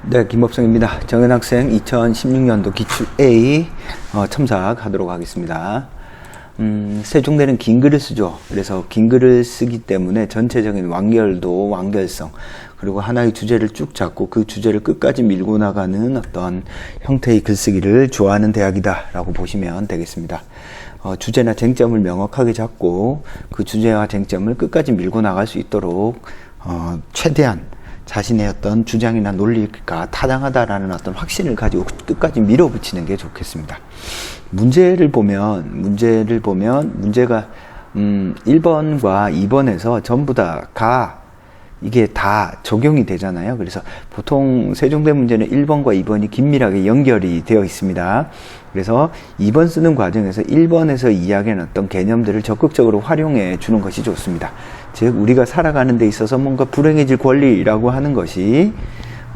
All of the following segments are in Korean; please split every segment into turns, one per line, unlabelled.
네, 김법성입니다. 정현학생 2016년도 기출 A 첨삭하도록 하겠습니다. 세종대는 긴 글을 쓰죠. 그래서 긴 글을 쓰기 때문에 전체적인 완결도, 완결성, 그리고 하나의 주제를 쭉 잡고 그 주제를 끝까지 밀고 나가는 어떤 형태의 글쓰기를 좋아하는 대학이다 라고 보시면 되겠습니다. 주제나 쟁점을 명확하게 잡고 그 주제와 쟁점을 끝까지 밀고 나갈 수 있도록 최대한 자신의 어떤 주장이나 논리가 타당하다라는 어떤 확신을 가지고 끝까지 밀어붙이는 게 좋겠습니다. 문제를 보면 문제가 1번과 2번에서 전부 다 이게 다 적용이 되잖아요. 그래서 보통 세종대 문제는 1번과 2번이 긴밀하게 연결이 되어 있습니다. 그래서 2번 쓰는 과정에서 1번에서 이야기하는 어떤 개념들을 적극적으로 활용해 주는 것이 좋습니다. 즉 우리가 살아가는 데 있어서 뭔가 불행해질 권리라고 하는 것이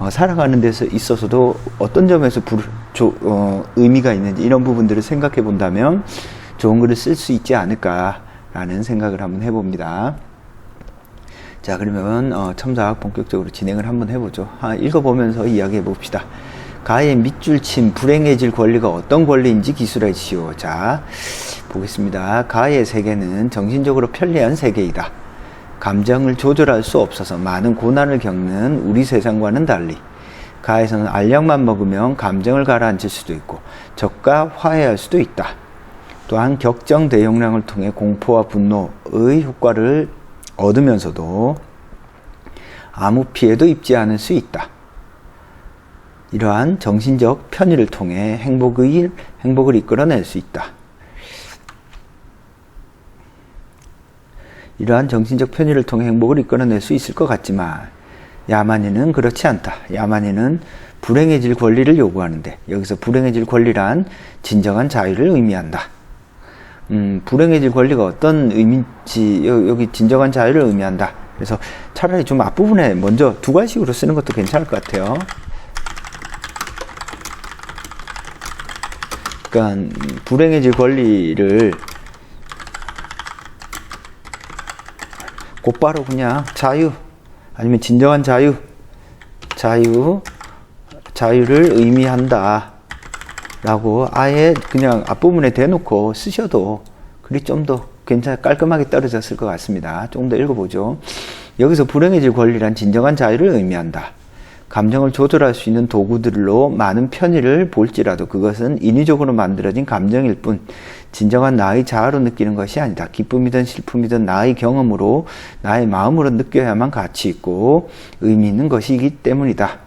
살아가는 데서 있어서도 어떤 점에서 의미가 있는지 이런 부분들을 생각해 본다면 좋은 글을 쓸 수 있지 않을까라는 생각을 한번 해봅니다. 자, 그러면 첨삭 본격적으로 진행을 한번 해보죠. 읽어보면서 이야기해 봅시다. 가의 밑줄 친 불행해질 권리가 어떤 권리인지 기술하시오. 자, 보겠습니다. 가의 세계는 정신적으로 편리한 세계이다. 감정을 조절할 수 없어서 많은 고난을 겪는 우리 세상과는 달리 가에서는 알약만 먹으면 감정을 가라앉힐 수도 있고 적과 화해할 수도 있다. 또한 격정 대용량을 통해 공포와 분노의 효과를 얻으면서도 아무 피해도 입지 않을 수 있다. 이러한 정신적 편의를 통해 행복을 이끌어낼 수 있다. 이러한 정신적 편의를 통해 행복을 이끌어낼 수 있을 것 같지만 야만인은 그렇지 않다. 야만인은 불행해질 권리를 요구하는데 여기서 불행해질 권리란 진정한 자유를 의미한다. 불행해질 권리가 어떤 의미인지 여기 진정한 자유를 의미한다. 그래서 차라리 좀 앞부분에 먼저 두 가지식으로 쓰는 것도 괜찮을 것 같아요. 그러니까 불행해질 권리를 곧바로 그냥 자유 아니면 진정한 자유를 의미한다 라고 아예 그냥 앞부분에 대놓고 쓰셔도 글이 좀 더 깔끔하게 떨어졌을 것 같습니다. 조금 더 읽어보죠. 여기서 불행해질 권리란 진정한 자유를 의미한다. 감정을 조절할 수 있는 도구들로 많은 편의를 볼지라도 그것은 인위적으로 만들어진 감정일 뿐 진정한 나의 자아로 느끼는 것이 아니다. 기쁨이든 슬픔이든 나의 경험으로 나의 마음으로 느껴야만 가치 있고 의미 있는 것이기 때문이다.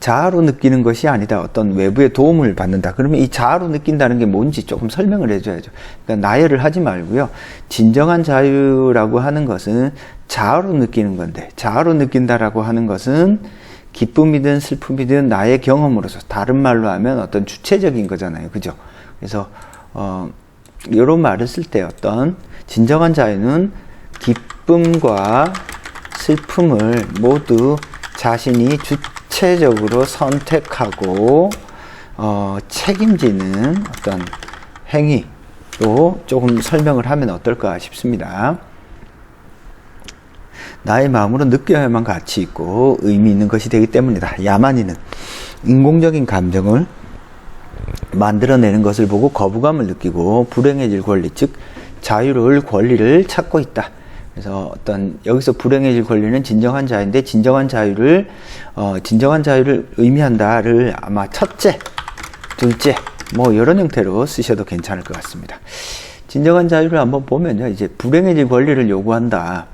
자아로 느끼는 것이 아니다. 어떤 외부의 도움을 받는다. 그러면 이 자아로 느낀다는 게 뭔지 조금 설명을 해줘야죠. 그러니까 나열을 하지 말고요. 진정한 자유라고 하는 것은 자아로 느끼는 건데 자아로 느낀다라고 하는 것은 기쁨이든 슬픔이든 나의 경험으로서 다른 말로 하면 어떤 주체적인 거잖아요. 그죠? 그래서 이런 말을 쓸 때 어떤 진정한 자유는 기쁨과 슬픔을 모두 자신이 주체적으로 선택하고 책임지는 어떤 행위로 조금 설명을 하면 어떨까 싶습니다. 나의 마음으로 느껴야만 가치 있고 의미 있는 것이 되기 때문이다. 야만인은 인공적인 감정을 만들어내는 것을 보고 거부감을 느끼고 불행해질 권리, 즉 자유로울 권리를 찾고 있다. 그래서 여기서 불행해질 권리는 진정한 자유인데 진정한 자유를 의미한다를 아마 첫째, 둘째 뭐 이런 형태로 쓰셔도 괜찮을 것 같습니다. 진정한 자유를 한번 보면요, 이제 불행해질 권리를 요구한다.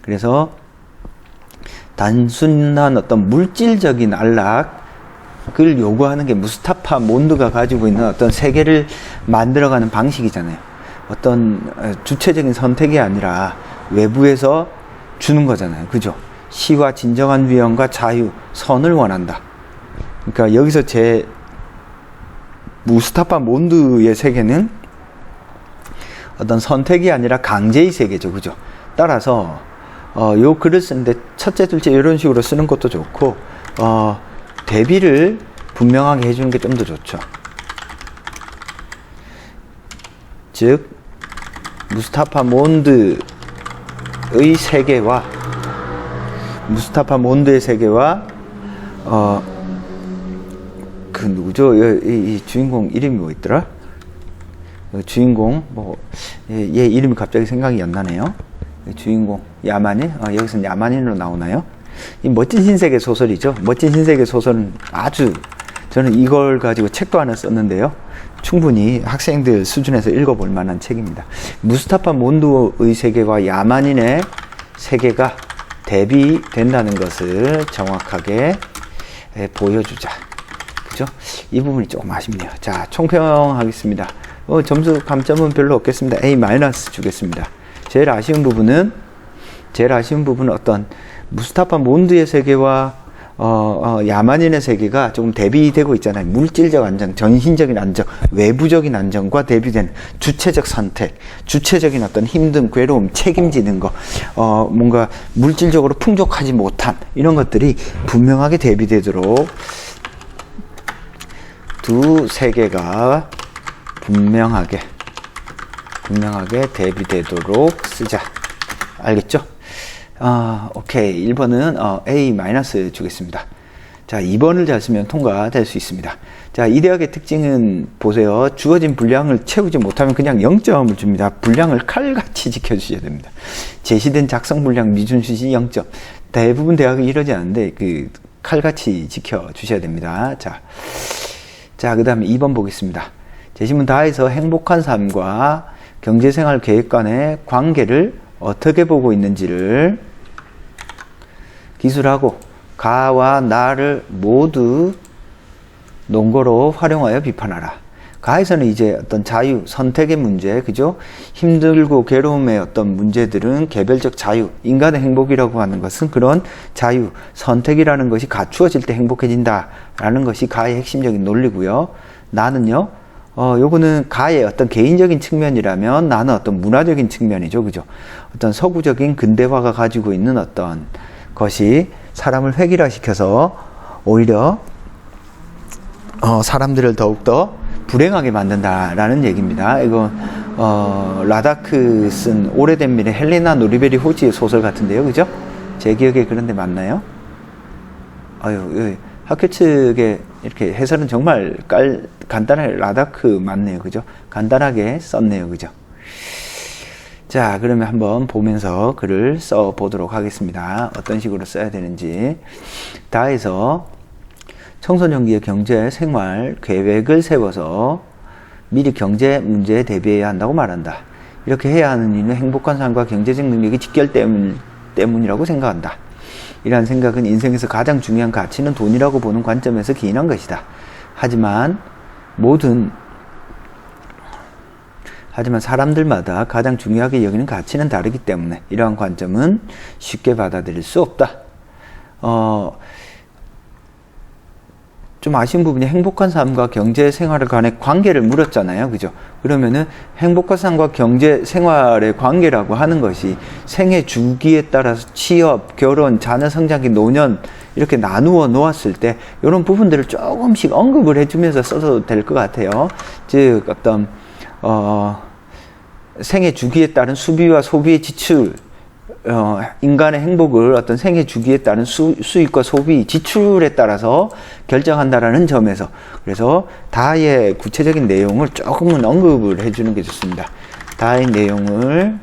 그래서 단순한 어떤 물질적인 안락을 요구하는 게 무스타파 몬드가 가지고 있는 어떤 세계를 만들어가는 방식이잖아요. 어떤 주체적인 선택이 아니라 외부에서 주는 거잖아요. 그죠? 시와 진정한 위엄과 자유, 선을 원한다. 그러니까 여기서 무스타파 몬드의 세계는 어떤 선택이 아니라 강제의 세계죠. 그죠? 따라서 요 글을 쓰는데 첫째, 둘째 이런 식으로 쓰는 것도 좋고 대비를 분명하게 해주는 게 좀 더 좋죠. 즉 무스타파 몬드의 세계와 그 누구죠? 이 주인공 이름이 뭐 있더라? 주인공 얘 이름이 갑자기 생각이 안 나네요. 주인공 야만인? 여기서 야만인으로 나오나요? 이 멋진 흰색의 소설이죠. 멋진 흰색의 소설은 아주 저는 이걸 가지고 책도 하나 썼는데요. 충분히 학생들 수준에서 읽어볼 만한 책입니다. 무스타파 몬드의 세계와 야만인의 세계가 대비된다는 것을 정확하게 보여주자. 그죠? 이 부분이 조금 아쉽네요. 자, 총평하겠습니다. 점수 감점은 별로 없겠습니다. A- 주겠습니다. 제일 아쉬운 부분은 어떤 무스타파 몬드의 세계와 야만인의 세계가 조금 대비되고 있잖아요. 물질적 안정, 정신적인 안정, 외부적인 안정과 대비된 주체적 선택, 주체적인 어떤 힘듦, 괴로움, 책임지는 거, 뭔가 물질적으로 풍족하지 못한 이런 것들이 분명하게 대비되도록 두 세계가 분명하게 대비되도록 쓰자. 알겠죠? 오케이. 1번은 A- 주겠습니다. 자, 2번을 잘 쓰면 통과될 수 있습니다. 자, 이 대학의 특징은 보세요. 주어진 분량을 채우지 못하면 그냥 0점을 줍니다. 분량을 칼같이 지켜주셔야 됩니다. 제시된 작성 분량 미준수시 0점. 대부분 대학이 이러지 않는데 칼같이 지켜주셔야 됩니다. 자, 그 다음에 2번 보겠습니다. 제시문 다에서 행복한 삶과 경제생활 계획 간의 관계를 어떻게 보고 있는지를 기술하고 가와 나를 모두 논거로 활용하여 비판하라. 가에서는 이제 어떤 자유, 선택의 문제, 그죠? 힘들고 괴로움의 어떤 문제들은 개별적 자유, 인간의 행복이라고 하는 것은 그런 자유, 선택이라는 것이 갖추어질 때 행복해진다라는 것이 가의 핵심적인 논리고요. 나는요, 요거는 가의 어떤 개인적인 측면이라면 나는 어떤 문화적인 측면이죠. 그죠? 어떤 서구적인 근대화가 가지고 있는 어떤 것이 사람을 획일화시켜서 오히려 사람들을 더욱더 불행하게 만든다라는 얘기입니다. 이거 라다크 쓴 오래된 미래 헬레나 노리베리 호지의 소설 같은데요. 그죠? 제 기억에 그런데 맞나요? 학교 측에 이렇게 해설은 정말 간단하게 라다크 맞네요. 그죠? 간단하게 썼네요. 그죠? 자, 그러면 한번 보면서 글을 써 보도록 하겠습니다. 어떤 식으로 써야 되는지. 다에서 청소년기의 경제 생활 계획을 세워서 미리 경제 문제에 대비해야 한다고 말한다. 이렇게 해야 하는 이유는 행복한 삶과 경제적 능력이 직결 때문이라고 생각한다. 이러한 생각은 인생에서 가장 중요한 가치는 돈이라고 보는 관점에서 기인한 것이다. 하지만 사람들마다 가장 중요하게 여기는 가치는 다르기 때문에 이러한 관점은 쉽게 받아들일 수 없다. 좀 아쉬운 부분이 행복한 삶과 경제 생활을 간의 관계를 물었잖아요. 그죠? 그러면은 행복한 삶과 경제 생활의 관계라고 하는 것이 생애 주기에 따라서 취업, 결혼, 자녀 성장기, 노년 이렇게 나누어 놓았을 때 이런 부분들을 조금씩 언급을 해주면서 써도 될 것 같아요. 즉 어떤 생애 주기에 따른 수비와 소비의 지출, 인간의 행복을 어떤 생애 주기에 따른 수입과 소비, 지출에 따라서 결정한다라는 점에서 그래서 다의 구체적인 내용을 조금은 언급을 해주는 게 좋습니다. 다의 내용을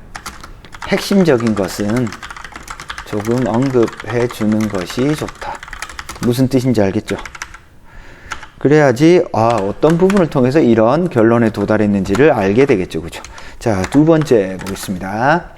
핵심적인 것은 조금 언급해 주는 것이 좋다. 무슨 뜻인지 알겠죠? 그래야지 어떤 부분을 통해서 이런 결론에 도달했는지를 알게 되겠죠. 그죠? 자, 두 번째 보겠습니다.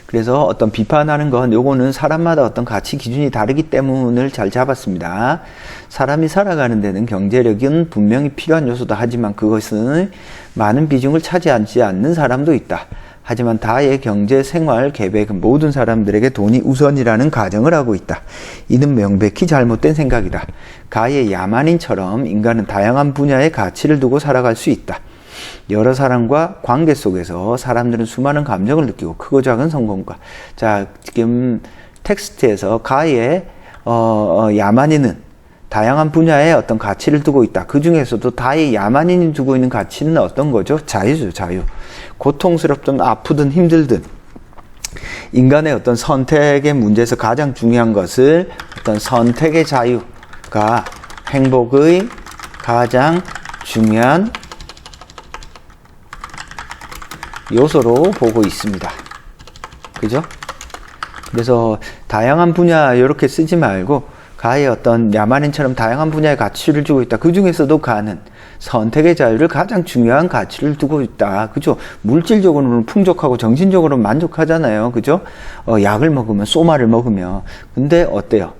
그래서 어떤 비판하는 건 요거는 사람마다 어떤 가치 기준이 다르기 때문을 잘 잡았습니다. 사람이 살아가는 데는 경제력은 분명히 필요한 요소다. 하지만 그것은 많은 비중을 차지하지 않는 사람도 있다. 하지만 다의 경제 생활 계획은 모든 사람들에게 돈이 우선이라는 가정을 하고 있다. 이는 명백히 잘못된 생각이다. 가의 야만인처럼 인간은 다양한 분야의 가치를 두고 살아갈 수 있다. 여러 사람과 관계 속에서 사람들은 수많은 감정을 느끼고 크고 작은 성공과 자, 지금 텍스트에서 가의 야만인은 다양한 분야의 어떤 가치를 두고 있다. 그 중에서도 다의 야만인이 두고 있는 가치는 어떤 거죠? 자유죠, 자유. 고통스럽든 아프든 힘들든 인간의 어떤 선택의 문제에서 가장 중요한 것을 어떤 선택의 자유가 행복의 가장 중요한 요소로 보고 있습니다. 그죠? 그래서 다양한 분야 이렇게 쓰지 말고 가의 어떤 야만인처럼 다양한 분야의 가치를 주고 있다. 그 중에서도 가는 선택의 자유를 가장 중요한 가치를 두고 있다. 그죠? 물질적으로는 풍족하고 정신적으로는 만족하잖아요. 그죠? 약을 먹으면, 소마를 먹으면. 근데 어때요?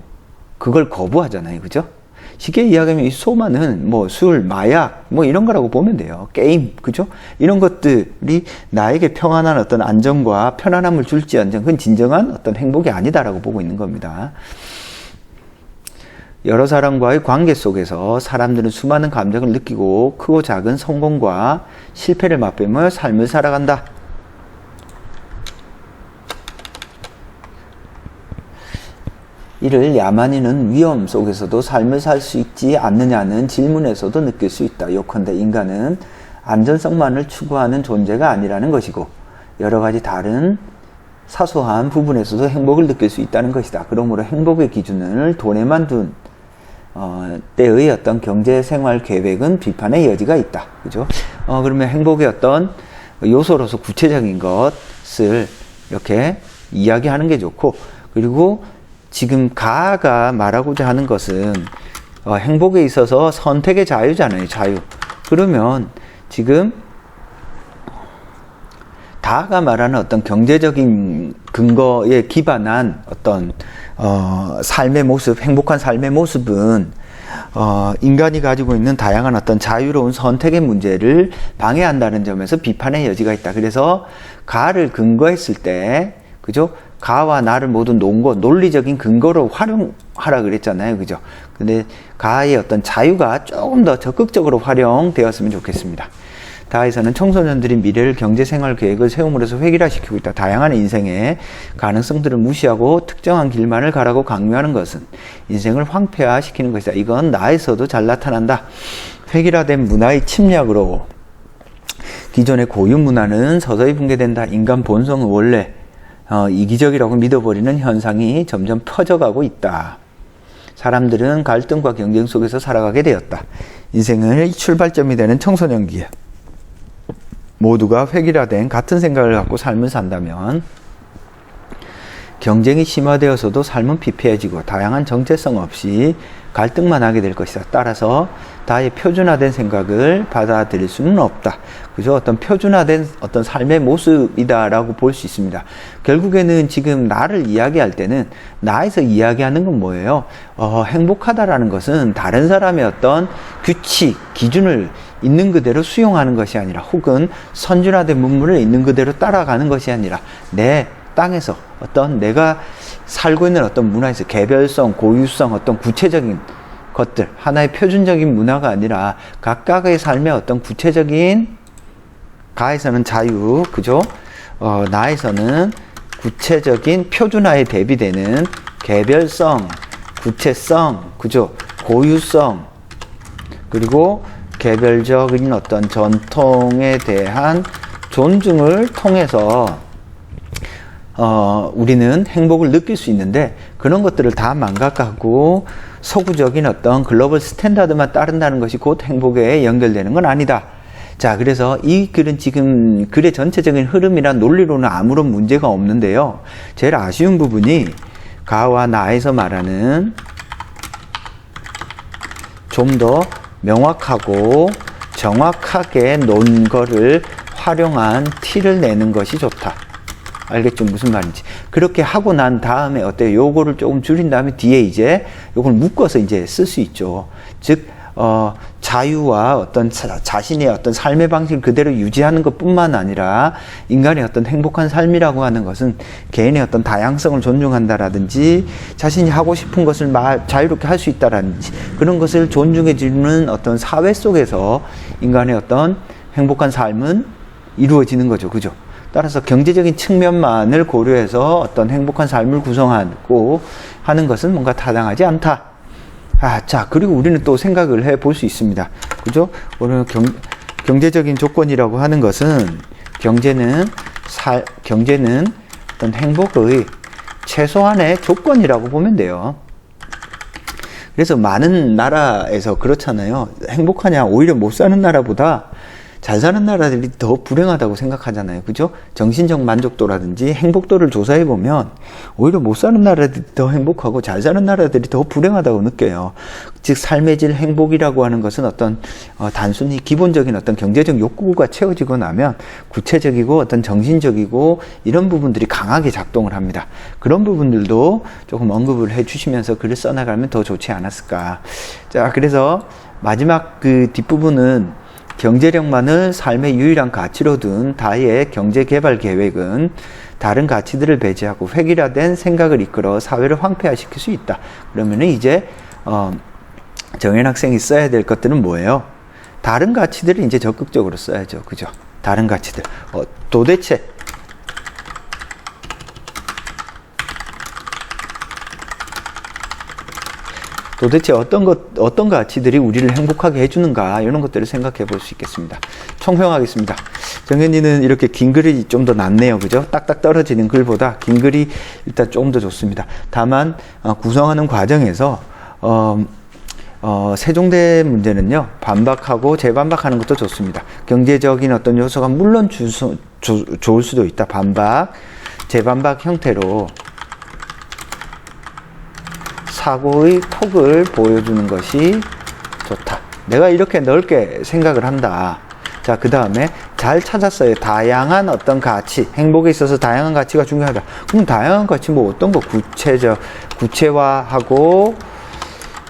그걸 거부하잖아요. 그죠? 쉽게 이야기하면 이 소마는 뭐 술, 마약, 뭐 이런 거라고 보면 돼요. 게임, 그죠? 이런 것들이 나에게 평안한 어떤 안정과 편안함을 줄지언정 그건 진정한 어떤 행복이 아니다라고 보고 있는 겁니다. 여러 사람과의 관계 속에서 사람들은 수많은 감정을 느끼고 크고 작은 성공과 실패를 맛보며 삶을 살아간다. 이를 야만인은 위험 속에서도 삶을 살 수 있지 않느냐는 질문에서도 느낄 수 있다. 요컨대 인간은 안전성만을 추구하는 존재가 아니라는 것이고 여러 가지 다른 사소한 부분에서도 행복을 느낄 수 있다는 것이다. 그러므로 행복의 기준을 돈에만 둔 때의 어떤 경제생활 계획은 비판의 여지가 있다. 그죠? 그러면 행복의 어떤 요소로서 구체적인 것을 이렇게 이야기하는 게 좋고, 그리고 지금 가가 말하고자 하는 것은 행복에 있어서 선택의 자유잖아요. 자유. 그러면 지금 다가 말하는 어떤 경제적인 근거에 기반한 어떤 삶의 모습, 행복한 삶의 모습은 인간이 가지고 있는 다양한 어떤 자유로운 선택의 문제를 방해한다는 점에서 비판의 여지가 있다. 그래서 가를 근거했을 때, 그죠? 가와 나를 모두 논거, 논리적인 근거로 활용하라 그랬잖아요. 그죠? 근데 가의 어떤 자유가 조금 더 적극적으로 활용되었으면 좋겠습니다. 다에서는 청소년들이 미래를 경제생활 계획을 세움으로써 획일화시키고 있다. 다양한 인생의 가능성들을 무시하고 특정한 길만을 가라고 강요하는 것은 인생을 황폐화시키는 것이다. 이건 나에서도 잘 나타난다. 획일화된 문화의 침략으로 기존의 고유 문화는 서서히 붕괴된다. 인간 본성은 원래 이기적이라고 믿어버리는 현상이 점점 퍼져가고 있다. 사람들은 갈등과 경쟁 속에서 살아가게 되었다. 인생의 출발점이 되는 청소년기에 모두가 획일화된 같은 생각을 갖고 삶을 산다면 경쟁이 심화되어서도 삶은 피폐해지고 다양한 정체성 없이 갈등만 하게 될 것이다. 따라서 다의 표준화된 생각을 받아들일 수는 없다. 그죠? 어떤 표준화된 어떤 삶의 모습이다라고 볼 수 있습니다. 결국에는 지금 나를 이야기할 때는 나에서 이야기하는 건 뭐예요? 행복하다라는 것은 다른 사람의 어떤 규칙, 기준을 있는 그대로 수용하는 것이 아니라 혹은 선준화된 문물을 있는 그대로 따라가는 것이 아니라 내 땅에서 어떤 내가 살고 있는 어떤 문화에서 개별성, 고유성, 어떤 구체적인 것들, 하나의 표준적인 문화가 아니라 각각의 삶의 어떤 구체적인 가에서는 자유, 그죠? 나에서는 구체적인 표준화에 대비되는 개별성, 구체성, 그죠? 고유성, 그리고 개별적인 어떤 전통에 대한 존중을 통해서 우리는 행복을 느낄 수 있는데 그런 것들을 다 망각하고 서구적인 어떤 글로벌 스탠다드만 따른다는 것이 곧 행복에 연결되는 건 아니다. 자, 그래서 이 글은 지금 글의 전체적인 흐름이나 논리로는 아무런 문제가 없는데요. 제일 아쉬운 부분이 가와 나에서 말하는 좀 더 명확하고 정확하게 논거를 활용한 티를 내는 것이 좋다. 알겠죠? 무슨 말인지. 그렇게 하고 난 다음에 어때요? 요거를 조금 줄인 다음에 뒤에 이제 요걸 묶어서 이제 쓸 수 있죠. 즉, 자유와 어떤 자신의 어떤 삶의 방식을 그대로 유지하는 것 뿐만 아니라 인간의 어떤 행복한 삶이라고 하는 것은 개인의 어떤 다양성을 존중한다라든지 자신이 하고 싶은 것을 자유롭게 할 수 있다라든지 그런 것을 존중해주는 어떤 사회 속에서 인간의 어떤 행복한 삶은 이루어지는 거죠. 그죠? 따라서 경제적인 측면만을 고려해서 어떤 행복한 삶을 구성하고 하는 것은 뭔가 타당하지 않다. 자, 그리고 우리는 또 생각을 해 볼 수 있습니다. 그죠? 오늘 경제적인 조건이라고 하는 것은 경제는 어떤 행복의 최소한의 조건이라고 보면 돼요. 그래서 많은 나라에서 그렇잖아요. 행복하냐? 오히려 못 사는 나라보다 잘 사는 나라들이 더 불행하다고 생각하잖아요. 그죠? 정신적 만족도라든지 행복도를 조사해 보면 오히려 못 사는 나라들이 더 행복하고 잘 사는 나라들이 더 불행하다고 느껴요. 즉 삶의 질 행복이라고 하는 것은 어떤 단순히 기본적인 어떤 경제적 욕구가 채워지고 나면 구체적이고 어떤 정신적이고 이런 부분들이 강하게 작동을 합니다. 그런 부분들도 조금 언급을 해 주시면서 글을 써나가면 더 좋지 않았을까. 자, 그래서 마지막 그 뒷부분은 경제력만을 삶의 유일한 가치로 둔 다의 경제개발 계획은 다른 가치들을 배제하고 획일화된 생각을 이끌어 사회를 황폐화시킬 수 있다. 그러면은 이제 정현 학생이 써야 될 것들은 뭐예요? 다른 가치들을 이제 적극적으로 써야죠. 그죠? 다른 가치들. 도대체 어떤 가치들이 우리를 행복하게 해주는가, 이런 것들을 생각해 볼 수 있겠습니다. 총평하겠습니다. 정현이는 이렇게 긴 글이 좀 더 낫네요. 그죠? 딱딱 떨어지는 글보다 긴 글이 일단 조금 더 좋습니다. 다만, 구성하는 과정에서, 세종대 문제는요, 반박하고 재반박하는 것도 좋습니다. 경제적인 어떤 요소가 물론 좋을 수도 있다. 반박, 재반박 형태로 사고의 폭을 보여주는 것이 좋다. 내가 이렇게 넓게 생각을 한다. 자, 그 다음에 잘 찾았어요. 다양한 어떤 가치, 행복에 있어서 다양한 가치가 중요하다. 그럼 다양한 가치 뭐 어떤 거?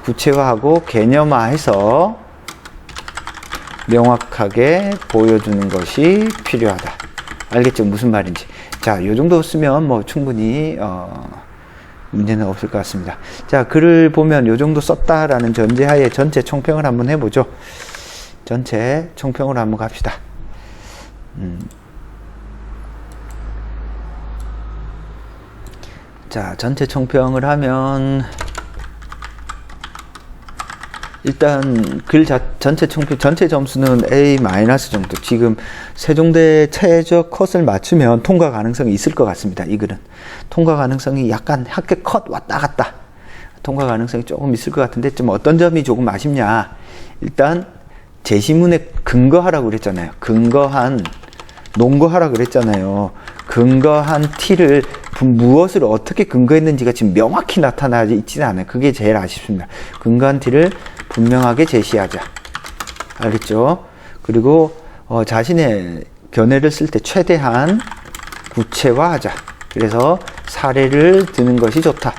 구체화하고 개념화해서 명확하게 보여주는 것이 필요하다. 알겠죠? 무슨 말인지. 자, 요 정도 쓰면 뭐 충분히 문제는 없을 것 같습니다. 자, 글을 보면 요 정도 썼다라는 전제하에 전체 총평을 한번 해보죠. 전체 총평으로 한번 갑시다. 자, 전체 총평을 하면 일단 전체 총평, 전체 점수는 A- 정도. 지금 세종대 최저 컷을 맞추면 통과 가능성이 있을 것 같습니다. 이 글은 통과 가능성이 약간 합격 컷 왔다 갔다, 통과 가능성이 조금 있을 것 같은데, 좀 어떤 점이 조금 아쉽냐. 일단 제시문에 근거하라고 그랬잖아요. 논거하라고 그랬잖아요. 근거한 T를 무엇을 어떻게 근거했는지가 지금 명확히 나타나지 있지는 않아요. 그게 제일 아쉽습니다. 근거한 T를 분명하게 제시하자. 알겠죠? 그리고 자신의 견해를 쓸 때 최대한 구체화하자. 그래서 사례를 드는 것이 좋다.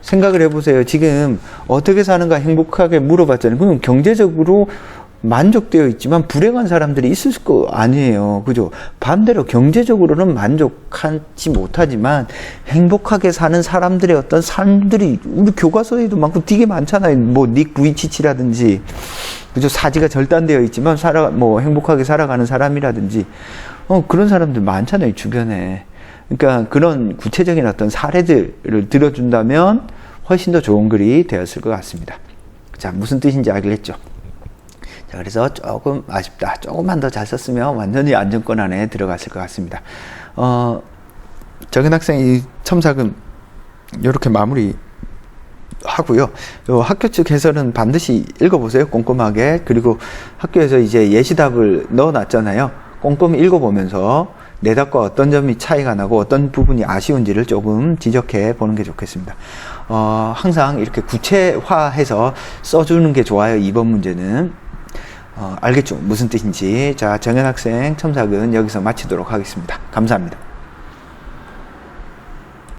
생각을 해보세요. 지금 어떻게 사는가 행복하게 물어봤잖아요. 그럼 경제적으로 만족되어 있지만 불행한 사람들이 있을 거 아니에요. 그죠? 반대로 경제적으로는 만족하지 못하지만 행복하게 사는 사람들의 어떤 삶들이 우리 교과서에도 많고 되게 많잖아요. 뭐 닉 부이치치라든지, 그죠? 사지가 절단되어 있지만 행복하게 살아가는 사람이라든지, 그런 사람들 많잖아요, 주변에. 그러니까 그런 구체적인 어떤 사례들을 들어준다면 훨씬 더 좋은 글이 되었을 것 같습니다. 자, 무슨 뜻인지 알겠죠? 자, 그래서 조금 아쉽다. 조금만 더 잘 썼으면 완전히 안정권 안에 들어갔을 것 같습니다. 정현 학생이 첨삭은 이렇게 마무리 하고요. 요 학교 측 해설은 반드시 읽어보세요. 꼼꼼하게. 그리고 학교에서 이제 예시답을 넣어놨잖아요. 꼼꼼히 읽어보면서 내 답과 어떤 점이 차이가 나고 어떤 부분이 아쉬운지를 조금 지적해 보는 게 좋겠습니다. 항상 이렇게 구체화해서 써주는 게 좋아요. 이번 문제는. 알겠죠? 무슨 뜻인지. 자, 정현 학생 첨삭은 여기서 마치도록 하겠습니다. 감사합니다.